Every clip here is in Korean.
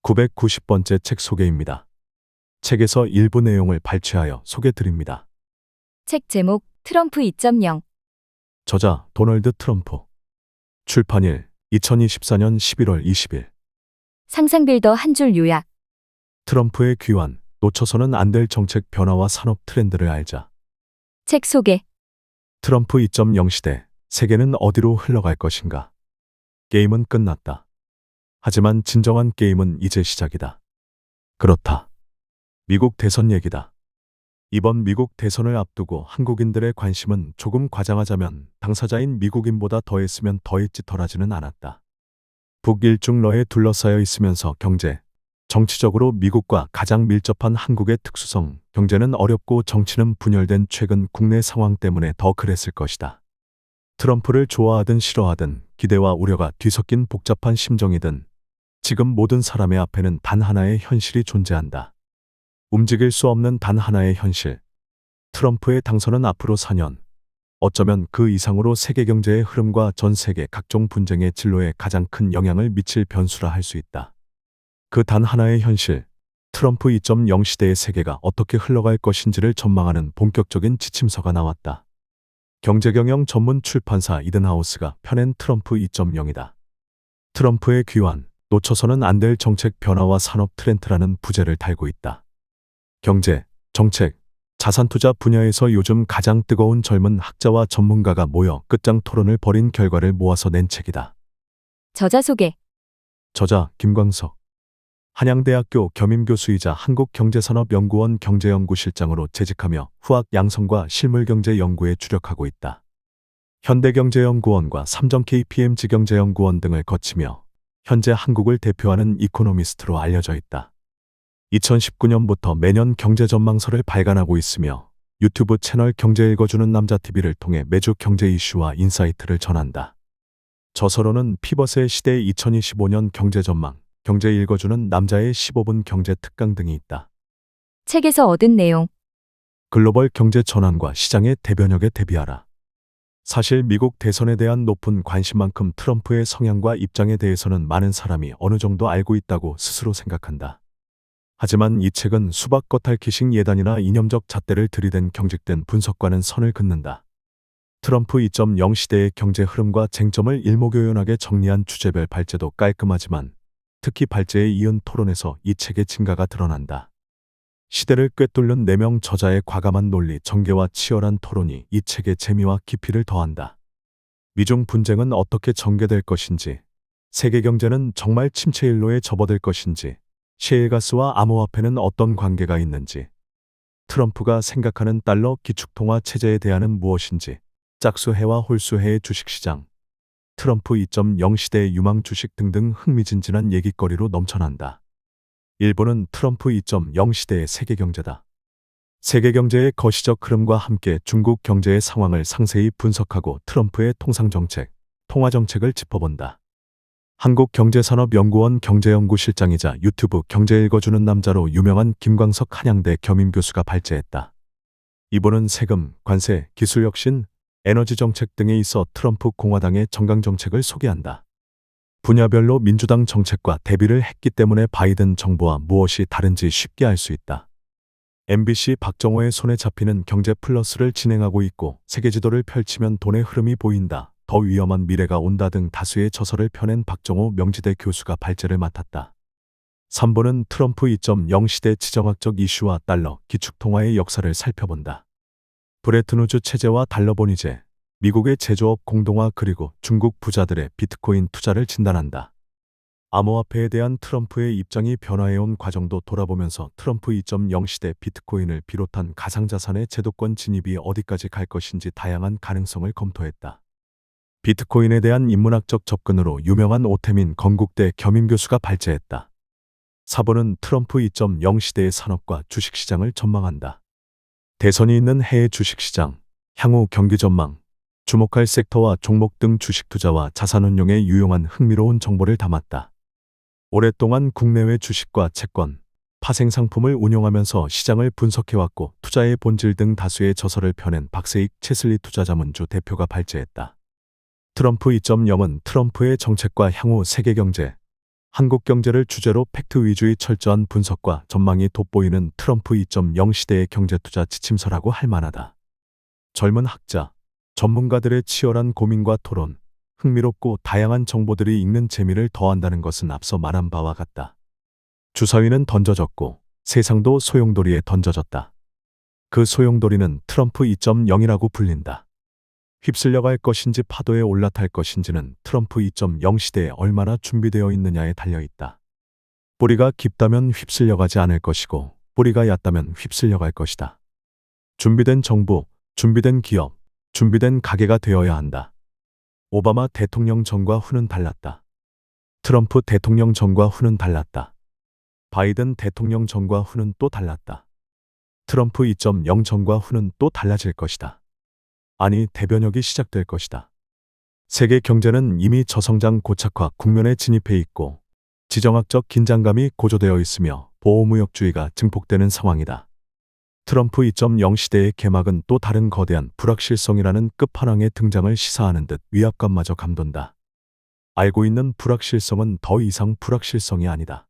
990번째 책 소개입니다. 책에서 일부 내용을 발췌하여 소개드립니다. 책 제목 트럼프 2.0 저자 도널드 트럼프. 출판일 2024년 11월 20일. 상상빌더 한 줄 요약. 트럼프의 귀환, 놓쳐서는 안 될 정책 변화와 산업 트렌드를 알자. 책 소개. 트럼프 2.0 시대, 세계는 어디로 흘러갈 것인가? 게임은 끝났다. 하지만 진정한 게임은 이제 시작이다. 그렇다. 미국 대선 얘기다. 이번 미국 대선을 앞두고 한국인들의 관심은 조금 과장하자면 당사자인 미국인보다 더했으면 더했지 덜하지는 않았다. 북일중러에 둘러싸여 있으면서 경제, 정치적으로 미국과 가장 밀접한 한국의 특수성, 경제는 어렵고 정치는 분열된 최근 국내 상황 때문에 더 그랬을 것이다. 트럼프를 좋아하든 싫어하든 기대와 우려가 뒤섞인 복잡한 심정이든 지금 모든 사람의 앞에는 단 하나의 현실이 존재한다. 움직일 수 없는 단 하나의 현실. 트럼프의 당선은 앞으로 4년, 어쩌면 그 이상으로 세계 경제의 흐름과 전 세계 각종 분쟁의 진로에 가장 큰 영향을 미칠 변수라 할 수 있다. 그 단 하나의 현실, 트럼프 2.0 시대의 세계가 어떻게 흘러갈 것인지를 전망하는 본격적인 지침서가 나왔다. 경제경영 전문 출판사 이든하우스가 펴낸 트럼프 2.0이다. 트럼프의 귀환, 놓쳐서는 안 될 정책 변화와 산업 트렌드라는 부제를 달고 있다. 경제, 정책, 자산투자 분야에서 요즘 가장 뜨거운 젊은 학자와 전문가가 모여 끝장 토론을 벌인 결과를 모아서 낸 책이다. 저자 소개. 저자 김광석. 한양대학교 겸임교수이자 한국경제산업연구원 경제연구실장으로 재직하며 후학 양성과 실물경제 연구에 주력하고 있다. 현대경제연구원과 삼정 KPMG경제연구원 등을 거치며 현재 한국을 대표하는 이코노미스트로 알려져 있다. 2019년부터 매년 경제전망서를 발간하고 있으며 유튜브 채널 경제 읽어주는 남자TV를 통해 매주 경제 이슈와 인사이트를 전한다. 저서로는 피벗의 시대 2025년 경제전망, 경제 읽어주는 남자의 15분 경제 특강 등이 있다. 책에서 얻은 내용. 글로벌 경제 전환과 시장의 대변혁에 대비하라. 사실 미국 대선에 대한 높은 관심만큼 트럼프의 성향과 입장에 대해서는 많은 사람이 어느 정도 알고 있다고 스스로 생각한다. 하지만 이 책은 수박 겉핥기식 예단이나 이념적 잣대를 들이댄 경직된 분석과는 선을 긋는다. 트럼프 2.0 시대의 경제 흐름과 쟁점을 일목요연하게 정리한 주제별 발제도 깔끔하지만 특히 발제에 이은 토론에서 이 책의 진가가 드러난다. 시대를 꿰뚫는 4명 저자의 과감한 논리, 전개와 치열한 토론이 이 책의 재미와 깊이를 더한다. 미중 분쟁은 어떻게 전개될 것인지, 세계 경제는 정말 침체일로에 접어들 것인지, 셰일가스와 암호화폐는 어떤 관계가 있는지, 트럼프가 생각하는 달러 기축통화 체제에 대한은 무엇인지, 짝수해와 홀수해의 주식시장, 트럼프 2.0 시대의 유망 주식 등등 흥미진진한 얘기거리로 넘쳐난다. 일부는 트럼프 2.0 시대의 세계 경제다. 세계 경제의 거시적 흐름과 함께 중국 경제의 상황을 상세히 분석하고 트럼프의 통상정책, 통화정책을 짚어본다. 한국경제산업연구원 경제연구실장이자 유튜브 경제 읽어주는 남자로 유명한 김광석 한양대 겸임교수가 발제했다. 이분은 세금, 관세, 기술혁신, 에너지 정책 등에 있어 트럼프 공화당의 정강정책을 소개한다. 분야별로 민주당 정책과 대비를 했기 때문에 바이든 정부와 무엇이 다른지 쉽게 알 수 있다. MBC 박정호의 손에 잡히는 경제 플러스를 진행하고 있고 세계 지도를 펼치면 돈의 흐름이 보인다. 더 위험한 미래가 온다 등 다수의 저서를 펴낸 박정호 명지대 교수가 발제를 맡았다. 3부는 트럼프 2.0 시대 지정학적 이슈와 달러, 기축통화의 역사를 살펴본다. 브레튼우즈 체제와 달러 본위제, 미국의 제조업 공동화 그리고 중국 부자들의 비트코인 투자를 진단한다. 암호화폐에 대한 트럼프의 입장이 변화해온 과정도 돌아보면서 트럼프 2.0 시대 비트코인을 비롯한 가상자산의 제도권 진입이 어디까지 갈 것인지 다양한 가능성을 검토했다. 비트코인에 대한 인문학적 접근으로 유명한 오태민 건국대 겸임교수가 발제했다. 4부는 트럼프 2.0 시대의 산업과 주식시장을 전망한다. 대선이 있는 해의 주식시장, 향후 경기 전망, 주목할 섹터와 종목 등 주식 투자와 자산운용에 유용한 흥미로운 정보를 담았다. 오랫동안 국내외 주식과 채권, 파생상품을 운용하면서 시장을 분석해왔고 투자의 본질 등 다수의 저서를 펴낸 박세익 채슬리 투자자문주 대표가 발제했다. 트럼프 2.0은 트럼프의 정책과 향후 세계 경제, 한국 경제를 주제로 팩트 위주의 철저한 분석과 전망이 돋보이는 트럼프 2.0 시대의 경제투자 지침서라고 할 만하다. 젊은 학자, 전문가들의 치열한 고민과 토론, 흥미롭고 다양한 정보들이 읽는 재미를 더한다는 것은 앞서 말한 바와 같다. 주사위는 던져졌고 세상도 소용돌이에 던져졌다. 그 소용돌이는 트럼프 2.0이라고 불린다. 휩쓸려 갈 것인지 파도에 올라탈 것인지는 트럼프 2.0 시대에 얼마나 준비되어 있느냐에 달려있다. 뿌리가 깊다면 휩쓸려 가지 않을 것이고 뿌리가 얕다면 휩쓸려 갈 것이다. 준비된 정부, 준비된 기업, 준비된 가게가 되어야 한다. 오바마 대통령 전과 후는 달랐다. 트럼프 대통령 전과 후는 달랐다. 바이든 대통령 전과 후는 또 달랐다. 트럼프 2.0 전과 후는 또 달라질 것이다. 아니, 대변혁이 시작될 것이다. 세계 경제는 이미 저성장 고착화 국면에 진입해 있고 지정학적 긴장감이 고조되어 있으며 보호무역주의가 증폭되는 상황이다. 트럼프 2.0 시대의 개막은 또 다른 거대한 불확실성이라는 끝판왕의 등장을 시사하는 듯 위압감마저 감돈다. 알고 있는 불확실성은 더 이상 불확실성이 아니다.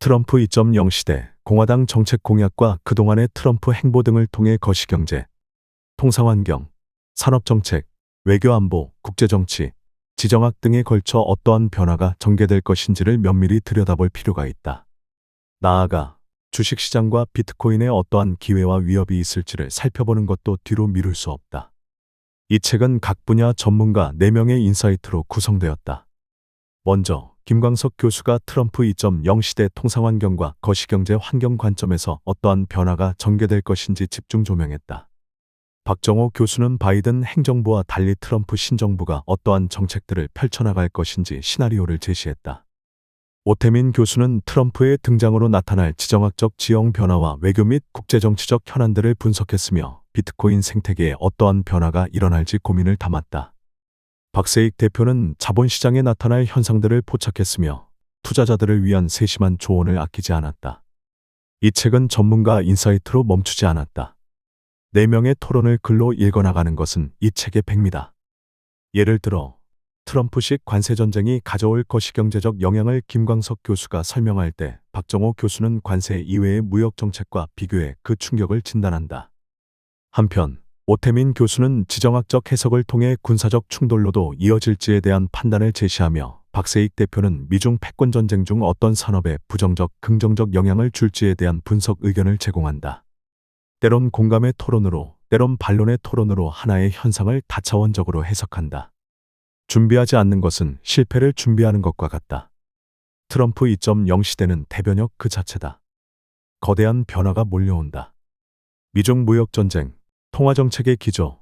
트럼프 2.0 시대, 공화당 정책 공약과 그동안의 트럼프 행보 등을 통해 거시경제, 통상환경, 산업정책, 외교안보, 국제정치, 지정학 등에 걸쳐 어떠한 변화가 전개될 것인지를 면밀히 들여다볼 필요가 있다. 나아가 주식시장과 비트코인에 어떠한 기회와 위협이 있을지를 살펴보는 것도 뒤로 미룰 수 없다. 이 책은 각 분야 전문가 4명의 인사이트로 구성되었다. 먼저 김광석 교수가 트럼프 2.0 시대 통상환경과 거시경제 환경 관점에서 어떠한 변화가 전개될 것인지 집중 조명했다. 박정호 교수는 바이든 행정부와 달리 트럼프 신정부가 어떠한 정책들을 펼쳐나갈 것인지 시나리오를 제시했다. 오태민 교수는 트럼프의 등장으로 나타날 지정학적 지형 변화와 외교 및 국제정치적 현안들을 분석했으며 비트코인 생태계에 어떠한 변화가 일어날지 고민을 담았다. 박세익 대표는 자본시장에 나타날 현상들을 포착했으며 투자자들을 위한 세심한 조언을 아끼지 않았다. 이 책은 전문가 인사이트로 멈추지 않았다. 4명의 토론을 글로 읽어나가는 것은 이 책의 백미다. 예를 들어 트럼프식 관세전쟁이 가져올 거시경제적 영향을 김광석 교수가 설명할 때 박정호 교수는 관세 이외의 무역정책과 비교해 그 충격을 진단한다. 한편 오태민 교수는 지정학적 해석을 통해 군사적 충돌로도 이어질지에 대한 판단을 제시하며 박세익 대표는 미중 패권전쟁 중 어떤 산업에 부정적, 긍정적 영향을 줄지에 대한 분석 의견을 제공한다. 때론 공감의 토론으로, 때론 반론의 토론으로 하나의 현상을 다차원적으로 해석한다. 준비하지 않는 것은 실패를 준비하는 것과 같다. 트럼프 2.0 시대는 대변혁 그 자체다. 거대한 변화가 몰려온다. 미중 무역전쟁, 통화정책의 기조,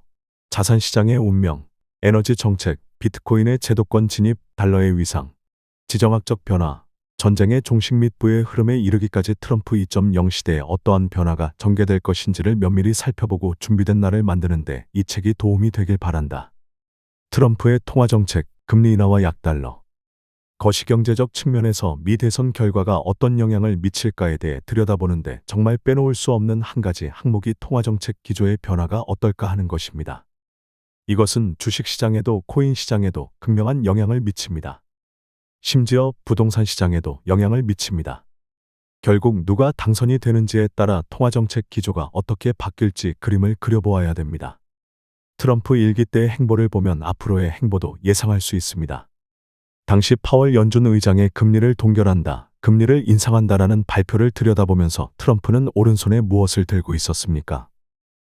자산시장의 운명, 에너지 정책, 비트코인의 제도권 진입, 달러의 위상, 지정학적 변화, 전쟁의 종식 및 부의 흐름에 이르기까지 트럼프 2.0 시대에 어떠한 변화가 전개될 것인지를 면밀히 살펴보고 준비된 날을 만드는데 이 책이 도움이 되길 바란다. 트럼프의 통화정책, 금리 인하와 약달러, 거시경제적 측면에서 미 대선 결과가 어떤 영향을 미칠까에 대해 들여다보는데 정말 빼놓을 수 없는 한 가지 항목이 통화정책 기조의 변화가 어떨까 하는 것입니다. 이것은 주식시장에도 코인 시장에도 극명한 영향을 미칩니다. 심지어 부동산 시장에도 영향을 미칩니다. 결국 누가 당선이 되는지에 따라 통화정책 기조가 어떻게 바뀔지 그림을 그려보아야 됩니다. 트럼프 일기 때의 행보를 보면 앞으로의 행보도 예상할 수 있습니다. 당시 파월 연준 의장의 금리를 동결한다, 금리를 인상한다라는 발표를 들여다보면서 트럼프는 오른손에 무엇을 들고 있었습니까?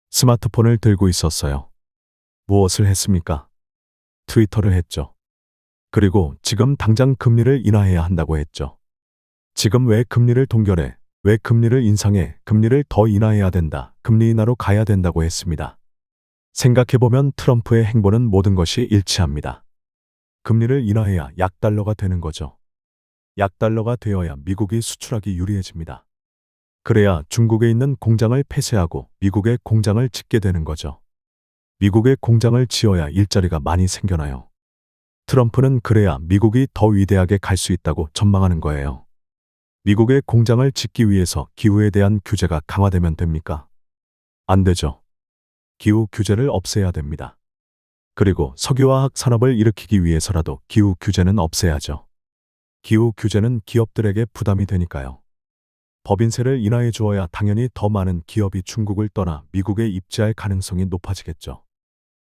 스마트폰을 들고 있었어요. 무엇을 했습니까? 트위터를 했죠. 그리고 지금 당장 금리를 인하해야 한다고 했죠. 지금 왜 금리를 동결해? 왜 금리를 인상해? 금리를 더 인하해야 된다. 금리 인하로 가야 된다고 했습니다. 생각해보면 트럼프의 행보는 모든 것이 일치합니다. 금리를 인하해야 약달러가 되는 거죠. 약달러가 되어야 미국이 수출하기 유리해집니다. 그래야 중국에 있는 공장을 폐쇄하고 미국의 공장을 짓게 되는 거죠. 미국의 공장을 지어야 일자리가 많이 생겨나요. 트럼프는 그래야 미국이 더 위대하게 갈 수 있다고 전망하는 거예요. 미국의 공장을 짓기 위해서 기후에 대한 규제가 강화되면 됩니까? 안 되죠. 기후 규제를 없애야 됩니다. 그리고 석유화학 산업을 일으키기 위해서라도 기후 규제는 없애야죠. 기후 규제는 기업들에게 부담이 되니까요. 법인세를 인하해 주어야 당연히 더 많은 기업이 중국을 떠나 미국에 입지할 가능성이 높아지겠죠.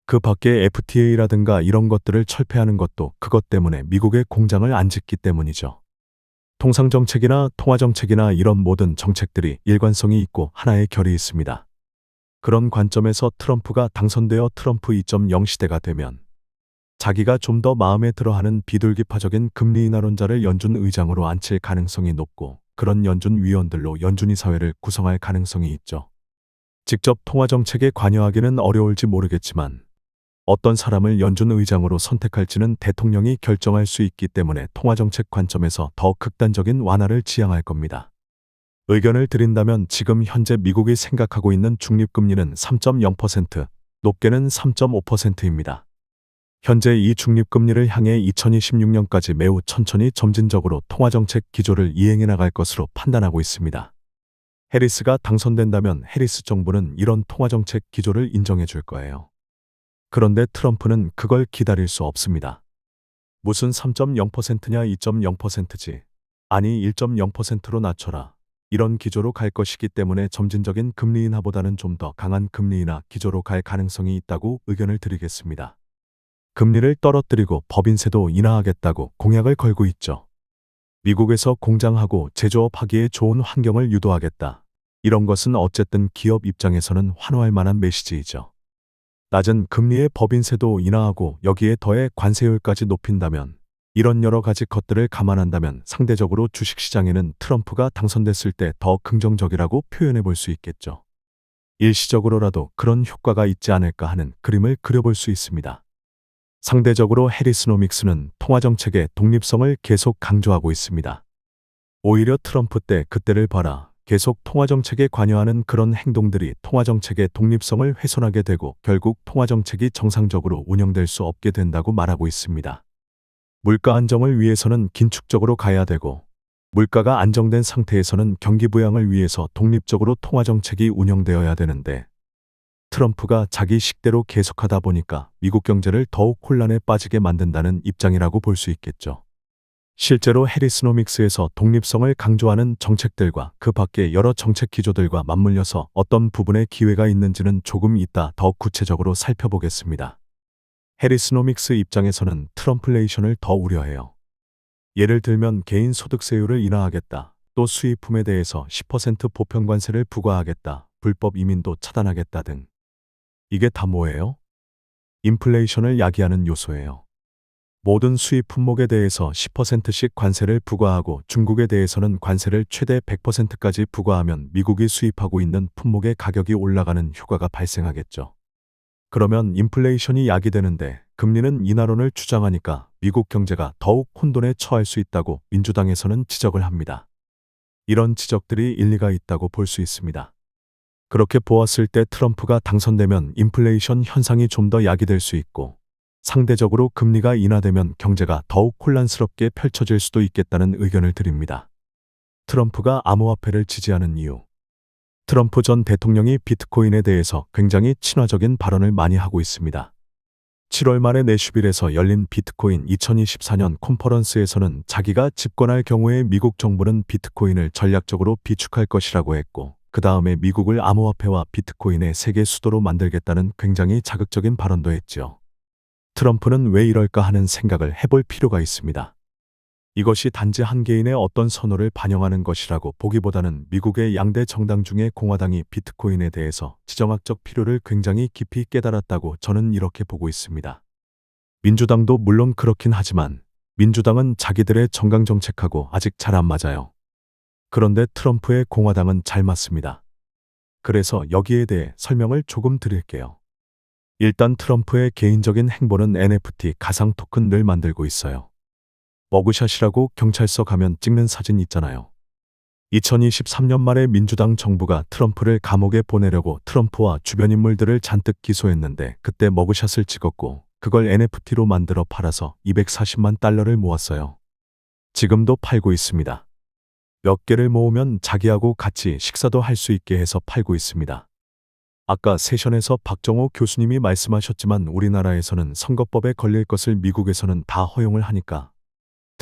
그 밖에 FTA라든가 이런 것들을 철폐하는 것도 그것 때문에 미국에 공장을 안 짓기 때문이죠. 통상정책이나 통화정책이나 이런 모든 정책들이 일관성이 있고 하나의 결이 있습니다. 그런 관점에서 트럼프가 당선되어 트럼프 2.0 시대가 되면 자기가 좀 더 마음에 들어하는 비둘기파적인 금리 인하론자를 연준 의장으로 앉힐 가능성이 높고 그런 연준 위원들로 연준이 사회를 구성할 가능성이 있죠. 직접 통화정책에 관여하기는 어려울지 모르겠지만 어떤 사람을 연준 의장으로 선택할지는 대통령이 결정할 수 있기 때문에 통화정책 관점에서 더 극단적인 완화를 지향할 겁니다. 의견을 드린다면 지금 현재 미국이 생각하고 있는 중립금리는 3.0%, 높게는 3.5%입니다. 현재 이 중립금리를 향해 2026년까지 매우 천천히 점진적으로 통화정책 기조를 이행해 나갈 것으로 판단하고 있습니다. 해리스가 당선된다면 해리스 정부는 이런 통화정책 기조를 인정해 줄 거예요. 그런데 트럼프는 그걸 기다릴 수 없습니다. 무슨 3.0%냐 2.0%지. 아니 1.0%로 낮춰라. 이런 기조로 갈 것이기 때문에 점진적인 금리 인하보다는 좀 더 강한 금리 인하 기조로 갈 가능성이 있다고 의견을 드리겠습니다. 금리를 떨어뜨리고 법인세도 인하하겠다고 공약을 걸고 있죠. 미국에서 공장하고 제조업하기에 좋은 환경을 유도하겠다. 이런 것은 어쨌든 기업 입장에서는 환호할 만한 메시지이죠. 낮은 금리의 법인세도 인하하고 여기에 더해 관세율까지 높인다면 이런 여러 가지 것들을 감안한다면 상대적으로 주식시장에는 트럼프가 당선됐을 때 더 긍정적이라고 표현해 볼 수 있겠죠. 일시적으로라도 그런 효과가 있지 않을까 하는 그림을 그려볼 수 있습니다. 상대적으로 해리스노믹스는 통화정책의 독립성을 계속 강조하고 있습니다. 오히려 트럼프 때 그때를 봐라. 계속 통화정책에 관여하는 그런 행동들이 통화정책의 독립성을 훼손하게 되고 결국 통화정책이 정상적으로 운영될 수 없게 된다고 말하고 있습니다. 물가 안정을 위해서는 긴축적으로 가야 되고 물가가 안정된 상태에서는 경기 부양을 위해서 독립적으로 통화정책이 운영되어야 되는데 트럼프가 자기 식대로 계속하다 보니까 미국 경제를 더욱 혼란에 빠지게 만든다는 입장이라고 볼 수 있겠죠. 실제로 해리스노믹스에서 독립성을 강조하는 정책들과 그 밖의 여러 정책 기조들과 맞물려서 어떤 부분에 기회가 있는지는 조금 이따 더 구체적으로 살펴보겠습니다. 해리스노믹스 입장에서는 트럼플레이션을 더 우려해요. 예를 들면 개인 소득세율을 인하하겠다. 또 수입품에 대해서 10% 보편관세를 부과하겠다. 불법 이민도 차단하겠다 등. 이게 다 뭐예요? 인플레이션을 야기하는 요소예요. 모든 수입 품목에 대해서 10%씩 관세를 부과하고 중국에 대해서는 관세를 최대 100%까지 부과하면 미국이 수입하고 있는 품목의 가격이 올라가는 효과가 발생하겠죠. 그러면 인플레이션이 야기되는데 금리는 인하론을 주장하니까 미국 경제가 더욱 혼돈에 처할 수 있다고 민주당에서는 지적을 합니다. 이런 지적들이 일리가 있다고 볼 수 있습니다. 그렇게 보았을 때 트럼프가 당선되면 인플레이션 현상이 좀 더 야기될 수 있고 상대적으로 금리가 인하되면 경제가 더욱 혼란스럽게 펼쳐질 수도 있겠다는 의견을 드립니다. 트럼프가 암호화폐를 지지하는 이유. 트럼프 전 대통령이 비트코인에 대해서 굉장히 친화적인 발언을 많이 하고 있습니다. 7월 말에 내슈빌에서 열린 비트코인 2024년 컨퍼런스에서는 자기가 집권할 경우에 미국 정부는 비트코인을 전략적으로 비축할 것이라고 했고 그 다음에 미국을 암호화폐와 비트코인의 세계 수도로 만들겠다는 굉장히 자극적인 발언도 했죠. 트럼프는 왜 이럴까 하는 생각을 해볼 필요가 있습니다. 이것이 단지 한 개인의 어떤 선호를 반영하는 것이라고 보기보다는 미국의 양대 정당 중에 공화당이 비트코인에 대해서 지정학적 필요를 굉장히 깊이 깨달았다고 저는 이렇게 보고 있습니다. 민주당도 물론 그렇긴 하지만 민주당은 자기들의 정강정책하고 아직 잘 안 맞아요. 그런데 트럼프의 공화당은 잘 맞습니다. 그래서 여기에 대해 설명을 조금 드릴게요. 일단 트럼프의 개인적인 행보는 NFT 가상 토큰을 만들고 있어요. 머그샷이라고 경찰서 가면 찍는 사진 있잖아요. 2023년 말에 민주당 정부가 트럼프를 감옥에 보내려고 트럼프와 주변 인물들을 잔뜩 기소했는데 그때 머그샷을 찍었고 그걸 NFT로 만들어 팔아서 240만 달러를 모았어요. 지금도 팔고 있습니다. 몇 개를 모으면 자기하고 같이 식사도 할 수 있게 해서 팔고 있습니다. 아까 세션에서 박정호 교수님이 말씀하셨지만 우리나라에서는 선거법에 걸릴 것을 미국에서는 다 허용을 하니까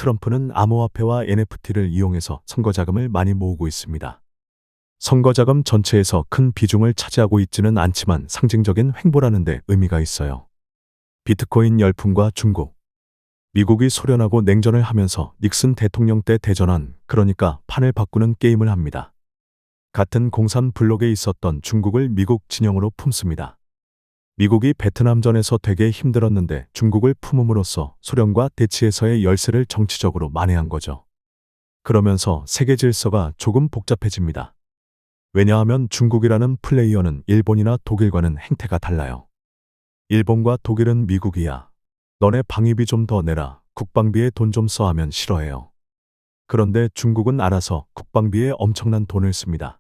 트럼프는 암호화폐와 NFT를 이용해서 선거자금을 많이 모으고 있습니다. 선거자금 전체에서 큰 비중을 차지하고 있지는 않지만 상징적인 횡보라는 데 의미가 있어요. 비트코인 열풍과 중국. 미국이 소련하고 냉전을 하면서 닉슨 대통령 때 대전환, 그러니까 판을 바꾸는 게임을 합니다. 같은 공산 블록에 있었던 중국을 미국 진영으로 품습니다. 미국이 베트남전에서 되게 힘들었는데 중국을 품음으로써 소련과 대치에서의 열세를 정치적으로 만회한 거죠. 그러면서 세계 질서가 조금 복잡해집니다. 왜냐하면 중국이라는 플레이어는 일본이나 독일과는 행태가 달라요. 일본과 독일은 미국이야. 너네 방위비 좀 더 내라. 국방비에 돈 좀 써 하면 싫어해요. 그런데 중국은 알아서 국방비에 엄청난 돈을 씁니다.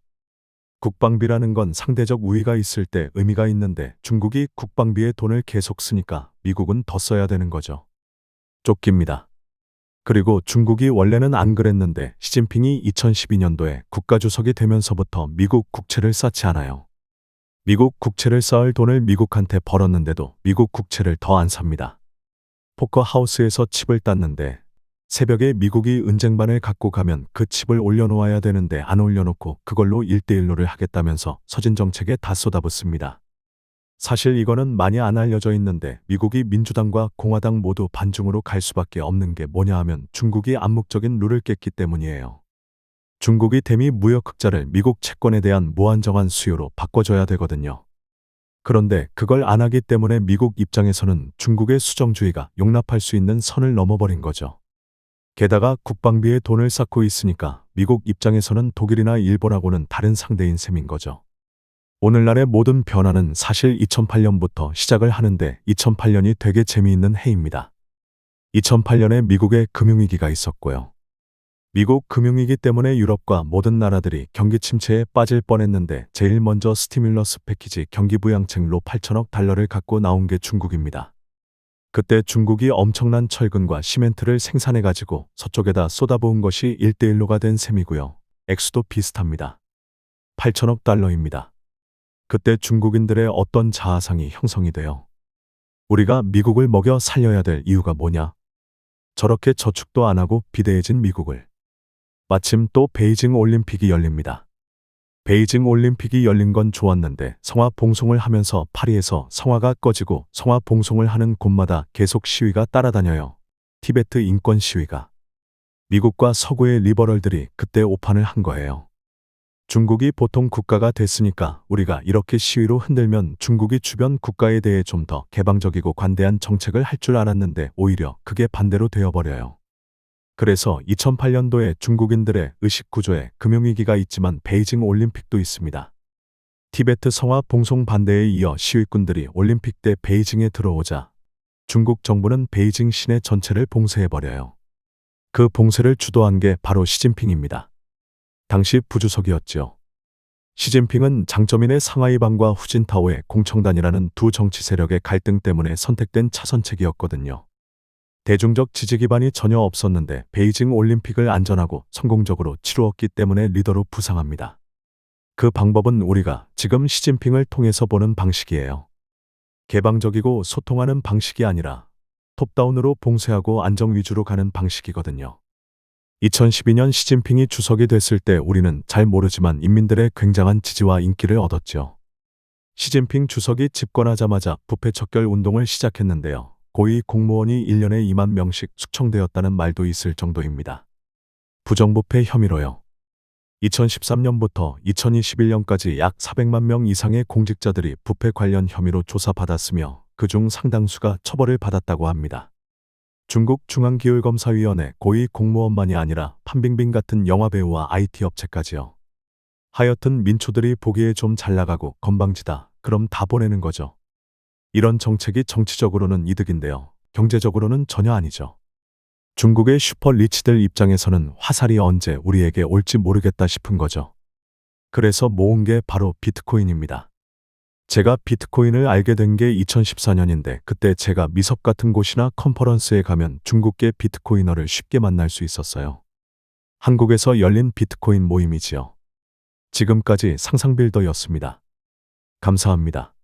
국방비라는 건 상대적 우위가 있을 때 의미가 있는데 중국이 국방비에 돈을 계속 쓰니까 미국은 더 써야 되는 거죠. 쫓깁니다. 그리고 중국이 원래는 안 그랬는데 시진핑이 2012년도에 국가주석이 되면서부터 미국 국채를 쌓지 않아요. 미국 국채를 쌓을 돈을 미국한테 벌었는데도 미국 국채를 더 안 삽니다. 포커하우스에서 칩을 땄는데 새벽에 미국이 은쟁반을 갖고 가면 그 칩을 올려놓아야 되는데 안 올려놓고 그걸로 1대1로를 하겠다면서 서진 정책에 다 쏟아붓습니다. 사실 이거는 많이 안 알려져 있는데 미국이 민주당과 공화당 모두 반중으로 갈 수밖에 없는 게 뭐냐 하면 중국이 암묵적인 룰을 깼기 때문이에요. 중국이 대미 무역 흑자를 미국 채권에 대한 무한정한 수요로 바꿔줘야 되거든요. 그런데 그걸 안 하기 때문에 미국 입장에서는 중국의 수정주의가 용납할 수 있는 선을 넘어버린 거죠. 게다가 국방비에 돈을 쌓고 있으니까 미국 입장에서는 독일이나 일본하고는 다른 상대인 셈인 거죠. 오늘날의 모든 변화는 사실 2008년부터 시작을 하는데 2008년이 되게 재미있는 해입니다. 2008년에 미국에 금융위기가 있었고요. 미국 금융위기 때문에 유럽과 모든 나라들이 경기 침체에 빠질 뻔했는데 제일 먼저 스티뮬러스 패키지 경기부양책로 8천억 달러를 갖고 나온 게 중국입니다. 그때 중국이 엄청난 철근과 시멘트를 생산해가지고 서쪽에다 쏟아부은 것이 1대1로가 된 셈이고요. 액수도 비슷합니다. 8천억 달러입니다. 그때 중국인들의 어떤 자아상이 형성이 돼요. 우리가 미국을 먹여 살려야 될 이유가 뭐냐? 저렇게 저축도 안 하고 비대해진 미국을. 마침 또 베이징 올림픽이 열립니다. 베이징 올림픽이 열린 건 좋았는데 성화 봉송을 하면서 파리에서 성화가 꺼지고 성화 봉송을 하는 곳마다 계속 시위가 따라다녀요. 티베트 인권 시위가. 미국과 서구의 리버럴들이 그때 오판을 한 거예요. 중국이 보통 국가가 됐으니까 우리가 이렇게 시위로 흔들면 중국이 주변 국가에 대해 좀 더 개방적이고 관대한 정책을 할 줄 알았는데 오히려 그게 반대로 되어버려요. 그래서 2008년도에 중국인들의 의식 구조에 금융위기가 있지만 베이징 올림픽도 있습니다. 티베트 성화 봉송 반대에 이어 시위꾼들이 올림픽 때 베이징에 들어오자 중국 정부는 베이징 시내 전체를 봉쇄해버려요. 그 봉쇄를 주도한 게 바로 시진핑입니다. 당시 부주석이었죠. 시진핑은 장쩌민의 상하이방과 후진타오의 공청단이라는 두 정치 세력의 갈등 때문에 선택된 차선책이었거든요. 대중적 지지 기반이 전혀 없었는데 베이징 올림픽을 안전하고 성공적으로 치루었기 때문에 리더로 부상합니다. 그 방법은 우리가 지금 시진핑을 통해서 보는 방식이에요. 개방적이고 소통하는 방식이 아니라 톱다운으로 봉쇄하고 안정 위주로 가는 방식이거든요. 2012년 시진핑이 주석이 됐을 때 우리는 잘 모르지만 인민들의 굉장한 지지와 인기를 얻었죠. 시진핑 주석이 집권하자마자 부패 척결 운동을 시작했는데요. 고위 공무원이 1년에 2만 명씩 숙청되었다는 말도 있을 정도입니다. 부정부패 혐의로요. 2013년부터 2021년까지 약 400만 명 이상의 공직자들이 부패 관련 혐의로 조사받았으며 그중 상당수가 처벌을 받았다고 합니다. 중국 중앙기율검사위원회 고위 공무원만이 아니라 판빙빙 같은 영화배우와 IT 업체까지요. 하여튼 민초들이 보기에 좀 잘나가고 건방지다. 그럼 다 보내는 거죠. 이런 정책이 정치적으로는 이득인데요. 경제적으로는 전혀 아니죠. 중국의 슈퍼리치들 입장에서는 화살이 언제 우리에게 올지 모르겠다 싶은 거죠. 그래서 모은 게 바로 비트코인입니다. 제가 비트코인을 알게 된 게 2014년인데 그때 제가 미섭 같은 곳이나 컨퍼런스에 가면 중국계 비트코이너를 쉽게 만날 수 있었어요. 한국에서 열린 비트코인 모임이지요. 지금까지 상상빌더였습니다. 감사합니다.